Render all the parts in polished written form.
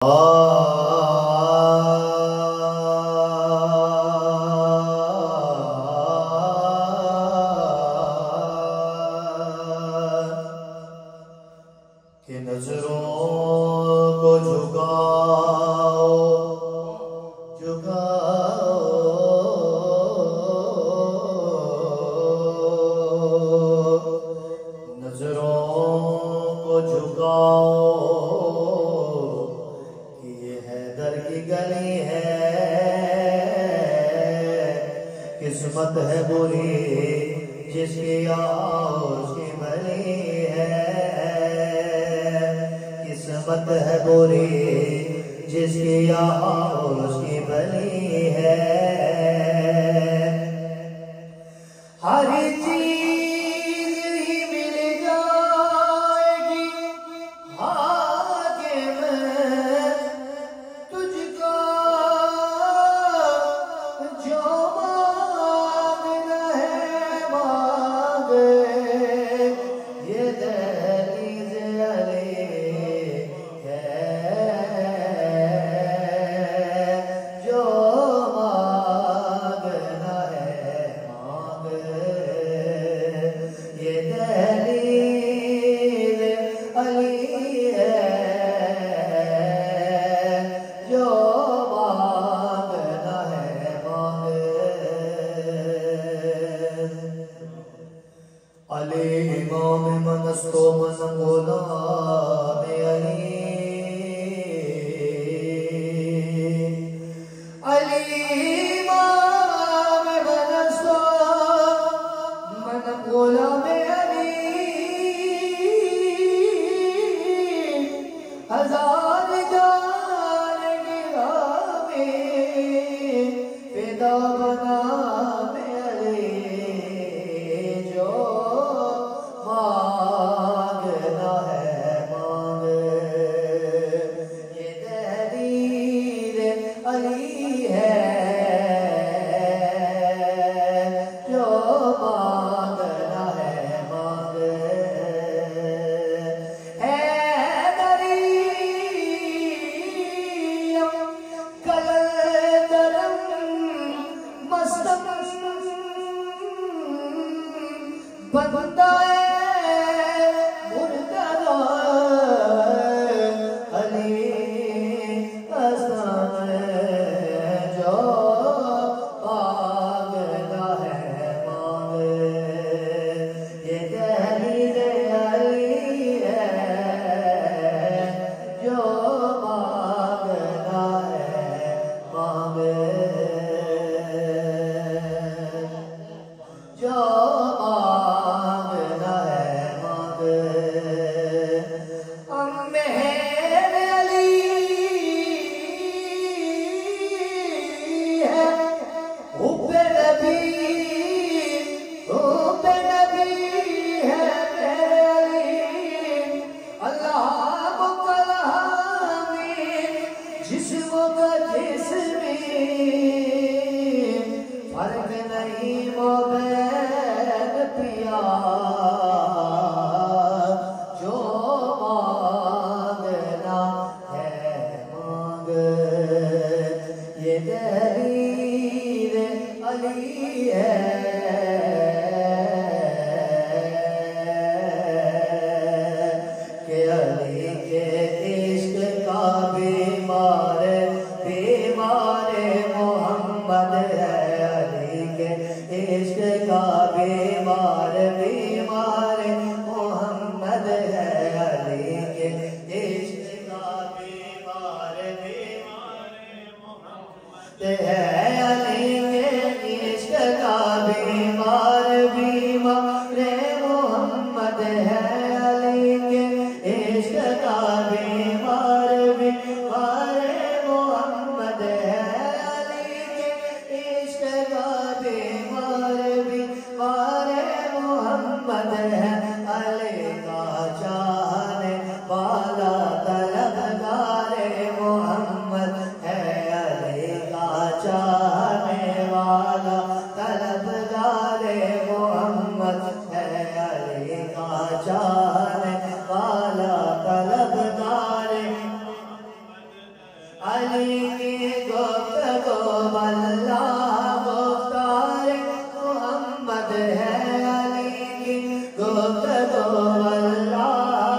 کہ نظروں کو جھکاؤ جھکاؤ نظروں کو جھکاؤ کہ یہ حیدر کی گلی ہے قسمت ہے بری جس کی آس کی بھلی ہے قسمت ہے بری جس کی آس کی بھلی ہے ہر چیز ہی مل جائے گی حاکم تجھ کا جو مانگنا ہے مانگ یہ دہلیز علی ہے جو مانگنا ہے مانگ یہ دہلیز علی ہے جو مانگنا ہے مانگ علی امام من است و من غلام علی علی امام من است و من غلام علی ہزار جان نگاہ فدا بنام علی جو مانگنا ہے مانگ یہ تحریر علی ہے جو مانگنا ہے مانگ بندہ مرتضی علی حسن جو مانگنا ہے مانگ یہ تحریر علی ہے جو مانگنا ہے مانگ جو فرق نہیں وہ بین پیا جو مانگنا ہے مانگ یہ تحریر علی ہے کہ علی کے عشق کا بیمار بیمار محمد ہے عشق کا بیمار بیمار محمد ہے علی کے عشق کا بیمار بیمار محمد ہے علی کے عشق کا بیمار بیمار محمد ہے علی کے عشق کا بیمار بیمار محمد ہے علی کے عشق کا بیمار بیمار محمد ہے علی کا چاہنے والا طلبگار محمد ہے علی کا چاہنے علی کی گفتگو واللہ مختار محمد ہے علی کی گفتگو واللہ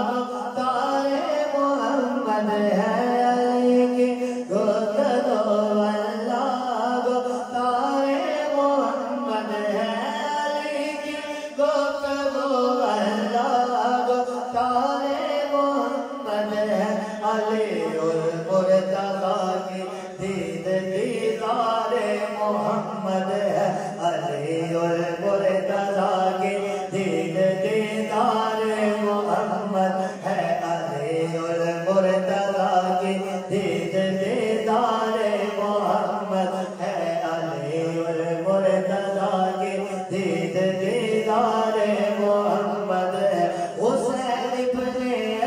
مختار محمد ہے علی کی گفتگو واللہ مختار محمد ہے علی کی گفتگو واللہ مختار محمد ہے علی المرتضی کی دید دیدار محمد ہے علی المرتضی کی دید دیدار محمد ہے علی المرتضی کی دید دیدار محمد ہے علی المرتضی کی دید دیدار محمد ہے حسین ابن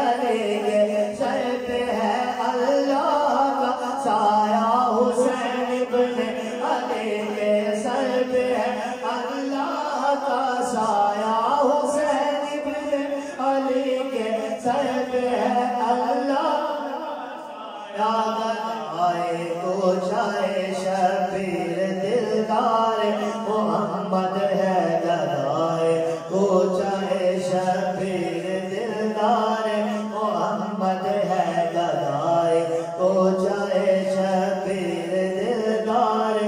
علی کے سر پہ ہے اللہ کا سایہ حسین ابن علی کے سر پہ ہے اللہ کا سایہ حسین ابن علی کے سر پہ ہے اللہ آئے کو چاہے شبیر دلدار محمد ہے گدائے کو چاہے شبیر دلدار محمد ہے گدائے کو چاہے شبیر دلدار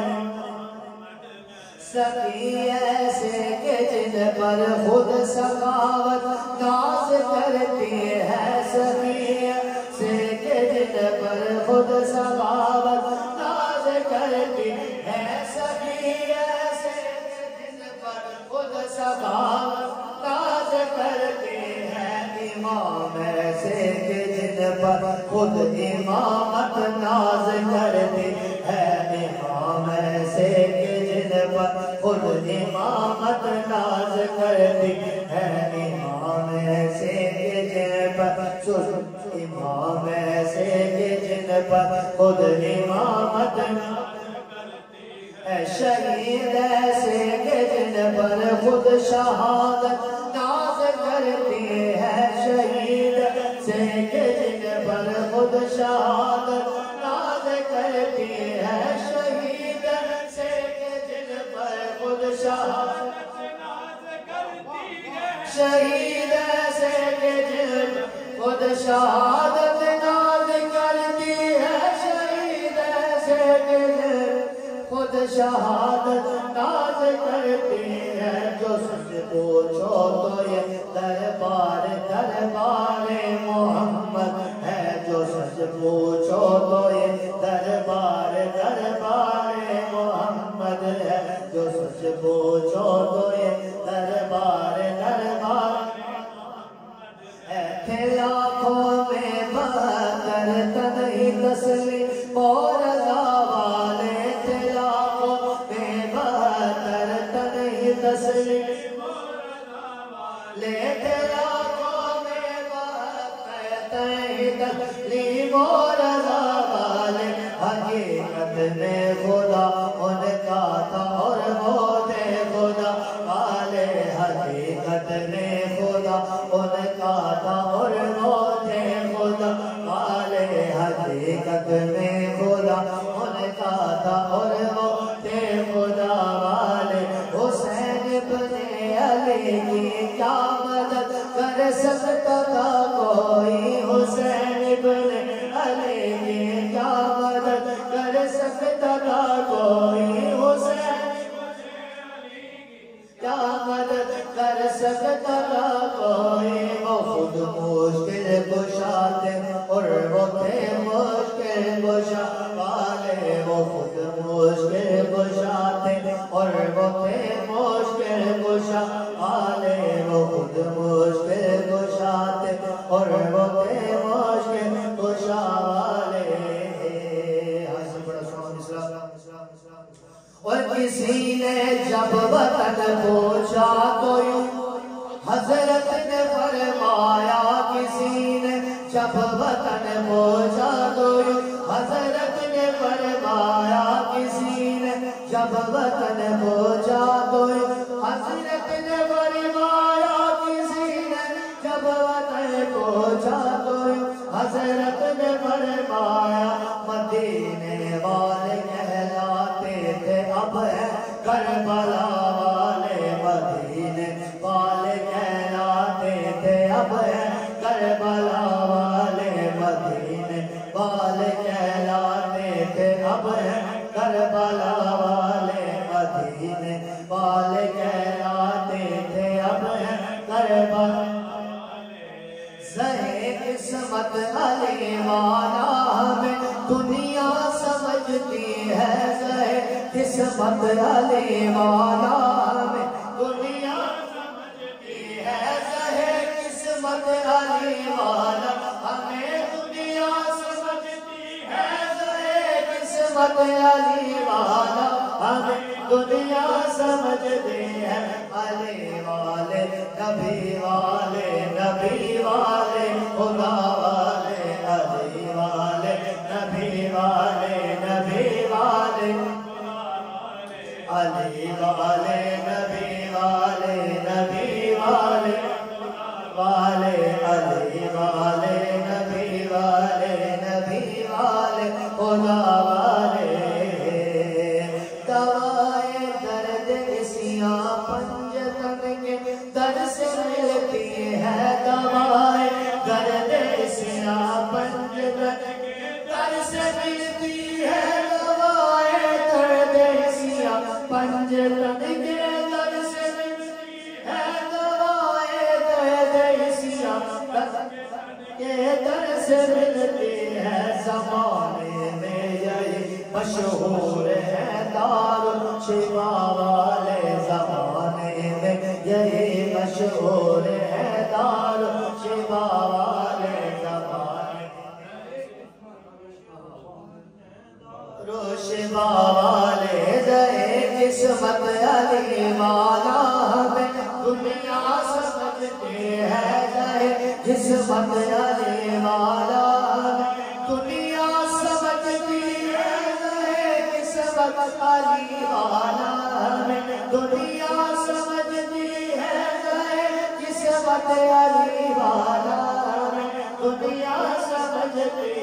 سخی ایسے کہ جن پر خود سخاوت ناز کرتی ہے سخی ایسے کہ جن پر خود سخاوت ناز کرتی ہے سخی ایسے کہ جن پر خود سخاوت ناز کرتی ہے امام ایسے کہ جن پر خود امامت ناز کرتی ہے امام ایسے کہ جن پر خود امامت ناز کرتی ہے امام ایسے کہ جن پر امام ایسے کہ جن پر خود امامت ہے شہید ایسے کہ جن پر خود شہادت ناز کرتی ہے شہید ایسے کہ جن پر خود شہادت ناز کرتی ہے شہید ایسے کہ جن پر خود شہادت ناز کرتی ہے شہید ایسے کہ جن خود شہادت ناز کرتی ہے شہید ایسے کہ جن خود شہادت ناز کرتی ہے جو سچ پوچھو تو یہ دربار دربار محمد ہے جو سچ پوچھو تو یہ دربار دربار محمد ہے جو سچ پوچھو تو یہ دربار دربار تھے لاکھوں میں بہتر تنہی تسلیم اور رضا والے تھے لاکھوں میں بہتر تنہی تسلیم اور رضا والے تھے لاکھوں میں بہتر تنہی تسلیم اور رضا والے حقیقت میں خدا ان کا تھا اور وہ تھے خدا والے حقیقت میں خدا ان کا تھا اور وہ تھے خدا والے حقیقت میں خدا ان کا تھا اور وہ تھے خدا والے حسین ابن علی کی کیا مدد کر سکتا تھا کوئی حسین ابن علی کی کیا مدد کر سکتا تھا کوئی حسین کیا مدد کر سکتا تھا کوئی وہ خود مشکل کشا تھے اور وہ تھے مشکل کشا والے وہ خود مشکل کشا تھے اور وہ تھے مشکل کشا والے وہ خود مشکل کشا تھے اور وہ تھے مشکل کشا والے اور کسی نے جب وطن پوچھا تو یوں حضرت نے فرمایا کسی نے جب وطن پوچھا تو یوں حضرت نے فرمایا کسی نے جب وطن پوچھا تو یوں حضرت نے فرمایا کسی نے جب وطن پوچھا تو یوں حضرت نے فرمایا اب ہے کربلا والے مدینے والے کہلاتے تھے اب ہے کربلا والے مدینے والے کہلاتے تھے اب ہے کربلا والے مدینے والے کہلاتے تھے اب ہے کربلا زہے قسمت علی والا ہمیں دنیا سمجھتی ہے زہے قسمت علی والا ہمیں دنیا سمجھتی ہے زہے قسمت علی والا ہمیں دنیا سمجھتی ہے زہے قسمت علی والا ہمیں دنیا سمجھتے ہیں علی والے نبی والے نبی والے خدا والے علی والے نبی والے نبی والے علی والے نبی والے نبی والے والے علی والے نبی والے نبی والے خدا والے دوائے درد اسیاں پنجتن کے در سے ملتی ہے دوائے درد اسیاں پنجتن کے در سے ملتی ہے دوائے درد اسیاں پنجتن کے در سے ملتی ہے دوائے درد اسیاں کے در سے ملتی ہے زمانے میں یہی مشہور ہے دارالشفا والے زمانے میں یہی مشہور ہے دارالشفا والے زمانے دارالشفا والے زہے قسمت علی والا ہمیں دنیا سمجھتے ہے زہے قسمت علی والا ہمیں دنیا سمجھتی ہے زہے قسمت علی والا ہمیں دنیا سمجھتی ہے زہے قسمت علی والا ہمیں دنیا سمجھتی